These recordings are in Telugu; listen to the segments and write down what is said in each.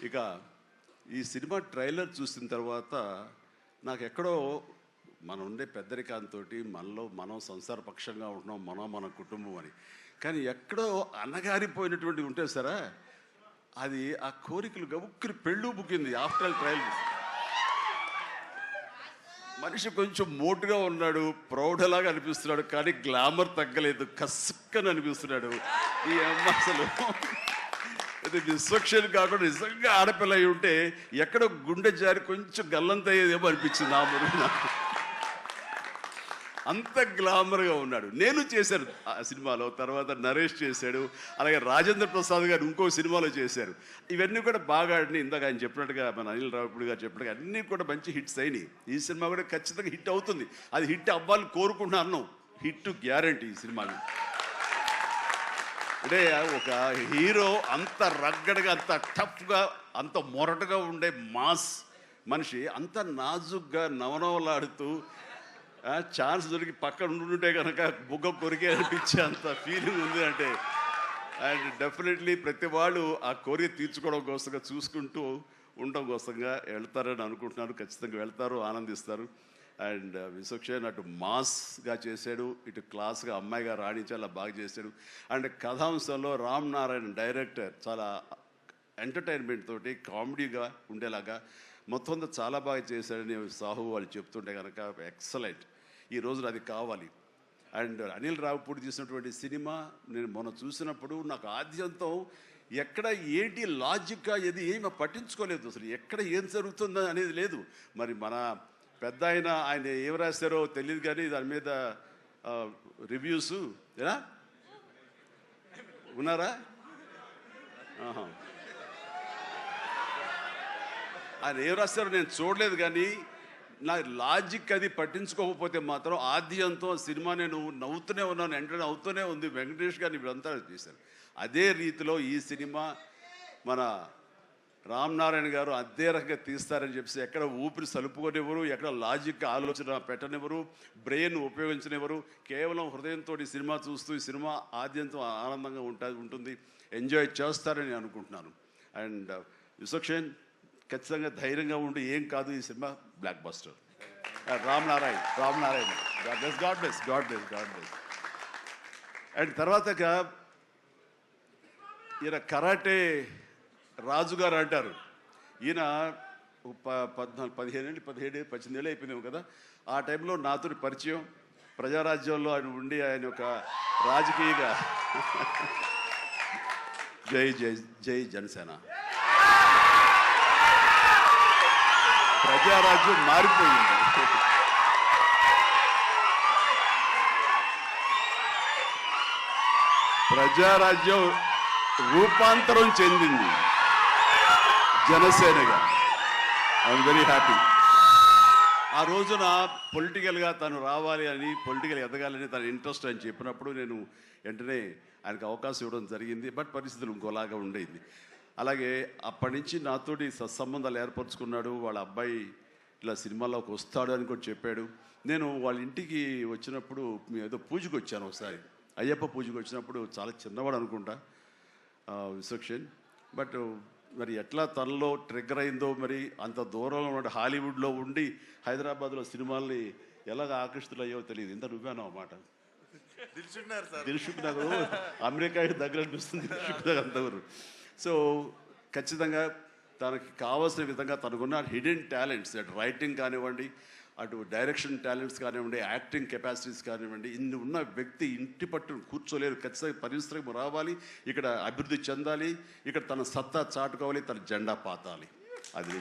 ఇక ఈ సినిమా ట్రైలర్ చూసిన తర్వాత నాకు ఎక్కడో మనం ఉండే పెద్దరికాంతో మనలో మనం సంసారపక్షంగా ఉంటున్నాం, మన కుటుంబం అని. కానీ ఎక్కడో అన్నగారిపోయినటువంటి ఉంటే సరే అది ఆ కోరికలు గబుక్కుని పెళ్ళు బుక్కింది ఆఫ్టర్ ట్రైలర్. మనిషి కొంచెం మోటుగా ఉన్నాడు, ప్రౌఢలాగా అనిపిస్తున్నాడు, కానీ గ్లామర్ తగ్గలేదు, కసుక్కని అనిపిస్తున్నాడు. ఈ అమ్మ అసలు ఇది విశ్వక్షేణి కాకుండా నిజంగా ఆడపిల్ల అయి ఉంటే ఎక్కడో గుండె జారి కొంచెం గల్లంత అయ్యేదేమో అనిపించింది ఆ మురుగు నాకు. అంత గ్లామర్గా ఉన్నాడు. నేను చేశాను ఆ సినిమాలో, తర్వాత నరేష్ చేశాడు, అలాగే రాజేంద్ర ప్రసాద్ గారు ఇంకో సినిమాలో చేశారు. ఇవన్నీ కూడా బాగా ఆడినాయి. ఇందాక ఆయన చెప్పినట్టుగా, మన అనిల్ రావిపూడి గారు చెప్పినట్టుగా అన్నీ కూడా మంచి హిట్స్ అయినాయి. ఈ సినిమా కూడా ఖచ్చితంగా హిట్ అవుతుంది. అది హిట్ అవ్వాలని కోరుకుంటున్నా అన్నాం. హిట్ గ్యారంటీ ఈ సినిమాకి. అంటే ఒక హీరో అంత రగ్గడగా, అంత టఫ్గా, అంత మొరటుగా ఉండే మాస్ మనిషి అంత నాజుగ్గా నవనవలాడుతూ ఛాన్స్ దొరికి పక్కన ఉండుంటే కనుక బుగ్గ కొరికే అనిపించే అంత ఫీలింగ్ ఉంది. అంటే అండ్ డెఫినెట్లీ ప్రతి వాళ్ళు ఆ కోరిక తీర్చుకోవడం కోసంగా, చూసుకుంటూ ఉండడం కోసంగా వెళ్తారని అనుకుంటున్నారు. ఖచ్చితంగా వెళ్తారు, ఆనందిస్తారు. అండ్ విశ్వక్షేణ్ అటు మాస్గా చేశాడు, ఇటు క్లాస్గా అమ్మాయిగా రాణించి అలా బాగా చేశాడు. అండ్ కథాంశంలో రామ్ నారాయణ డైరెక్టర్ చాలా ఎంటర్టైన్మెంట్ తోటి కామెడీగా ఉండేలాగా మొత్తం అంతా చాలా బాగా చేశాడని సాహు వాళ్ళు చెప్తుంటే కనుక ఎక్సలెంట్. ఈ రోజున అది కావాలి. అండ్ అనిల్ రావిపూడి తీసినటువంటి సినిమా నేను మొన్న చూసినప్పుడు నాకు ఆద్యంతం ఎక్కడ ఏంటి లాజిక్గా ఏది ఏమి పట్టించుకోలేదు. అసలు ఎక్కడ ఏం జరుగుతుందో అనేది లేదు. మరి మన పెద్ద ఆయన ఏం రాశారో తెలియదు, కానీ దాని మీద రివ్యూస్ ఎలా ఉన్నారా? ఆయన ఏం రాస్తారో నేను చూడలేదు, కానీ నా లాజిక్ అది పట్టించుకోకపోతే మాత్రం ఆద్యంతో సినిమా నేను నవ్వుతూనే ఉన్నాను, వెంటనే అవుతూనే ఉంది. వెంకటేష్ గారిని ఇవంతా చేశారు. అదే రీతిలో ఈ సినిమా మన రామ్ నారాయణ గారు అదే రకంగా తీస్తారని చెప్పేసి ఎక్కడ ఊపిరి సలుపుకొనివ్వరు, ఎక్కడ లాజిక్ ఆలోచన పెట్టనివ్వరు, బ్రెయిన్ ఉపయోగించనివ్వరు. కేవలం హృదయంతో ఈ సినిమా చూస్తూ ఈ సినిమా ఆద్యంతం ఆనందంగా ఉంటుంది, ఎంజాయ్ చేస్తారని అనుకుంటున్నాను. అండ్ విశ్వక్షేణ్ ఖచ్చితంగా ధైర్యంగా ఉండి ఏం కాదు, ఈ cinema block buster. Ram Narayana God bless. And తర్వాత ఈయన కరాటే రాజుగారు అంటారు. ఈయన 18 ఏళ్ళు అయిపోయిందేమో కదా. ఆ టైంలో నాతో పరిచయం, ప్రజారాజ్యంలో ఆయన ఉండి ఆయన ఒక రాజకీయగా జై జై జై జనసేన, ప్రజారాజ్యం మారిపోయింది. ప్రజారాజ్యం రూపాంతరం చెందింది జనసేనగా. I'm very happy. ఆ రోజున పొలిటికల్గా తను రావాలి అని, పొలిటికల్ ఎదగాలని తన ఇంట్రెస్ట్ అని చెప్పినప్పుడు నేను వెంటనే ఆయనకు అవకాశం ఇవ్వడం జరిగింది. బట్ పరిస్థితులు ఇంకోలాగా ఉండేది. అలాగే అప్పటి నుంచి నాతోటి సత్సంబంధాలు ఏర్పరచుకున్నాడు. వాళ్ళ అబ్బాయి ఇలా సినిమాలోకి వస్తాడు అని కూడా చెప్పాడు. నేను వాళ్ళ ఇంటికి వచ్చినప్పుడు ఏదో పూజకు వచ్చాను ఒకసారి, అయ్యప్ప పూజకు వచ్చినప్పుడు. చాలా చిన్నవాడు అనుకుంటా విశ్వక్షేణ్. బట్ మరి ఎట్లా తనలో ట్రిగ్గర్ అయిందో, మరి అంత దూరంలో ఉన్న హాలీవుడ్లో ఉండి హైదరాబాద్లో సినిమాల్ని ఎలాగ ఆకర్షితులయ్యో తెలియదు. ఇంత నువ్వేనో అన్నమాట. దిల్షుక్ నగర్ అమెరికా దగ్గర అనిపిస్తుంది, దిల్షుక్ నగర్ అంతవరకు. సో ఖచ్చితంగా తనకి కావాల్సిన విధంగా తనకున్న హిడెన్ టాలెంట్స్, అటు రైటింగ్ కానివ్వండి, అటు డైరెక్షన్ టాలెంట్స్ కానివ్వండి, యాక్టింగ్ కెపాసిటీస్ కానివ్వండి, ఇన్ని ఉన్న వ్యక్తి ఇంటి పట్టును కూర్చోలేరు. ఖచ్చితంగా పరిశ్రమ రావాలి, ఇక్కడ అభివృద్ధి చెందాలి, ఇక్కడ తన సత్తా చాటుకోవాలి, తన జెండా పాతాలి. అది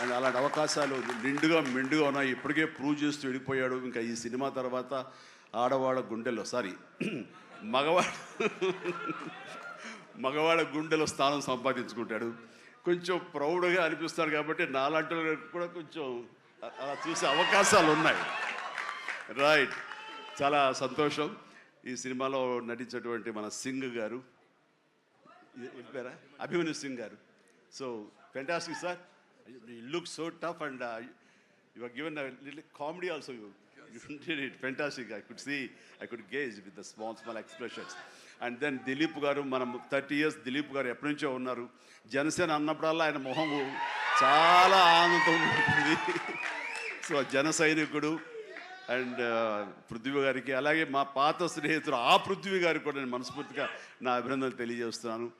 అండ్ అలాంటి అవకాశాలు నిండుగా మెండుగా ఉన్నాయి. ఇప్పటికే ప్రూవ్ చేస్తూ వెళ్ళిపోయాడు. ఇంకా ఈ సినిమా తర్వాత ఆడవాళ్ళ గుండెల్లో మగవాళ్ళ గుండెలో స్థానం సంపాదించుకుంటాడు. కొంచెం ప్రౌడ్గా అనిపిస్తాడు. కాబట్టి నాలాంటి కూడా కొంచెం అలా చూసే అవకాశాలు ఉన్నాయి. రైట్, చాలా సంతోషం. ఈ సినిమాలో నటించేటువంటి మన సింగ్ గారు, అభిమన్యు సింగ్ గారు. So fantastic sir, you look so tough and you are given a little comedy also. You did it fantastic. I could gauge with the small expressions. And then Dilip గారు, మనం 30 years దిలీప్ గారు ఎప్పటి నుంచో ఉన్నారు. జనసేన అన్నప్పుడల్లా ఆయన మొహము చాలా ఆనందంతో ఉంటుంది. సో జన సైనికుడు. అండ్ పృథ్వీ గారికి, అలాగే మా పాత స్నేహితుడు ఆ పృథ్వీ గారికి కూడా నేను మనస్ఫూర్తిగా నా అభినందనలు తెలియజేస్తున్నాను.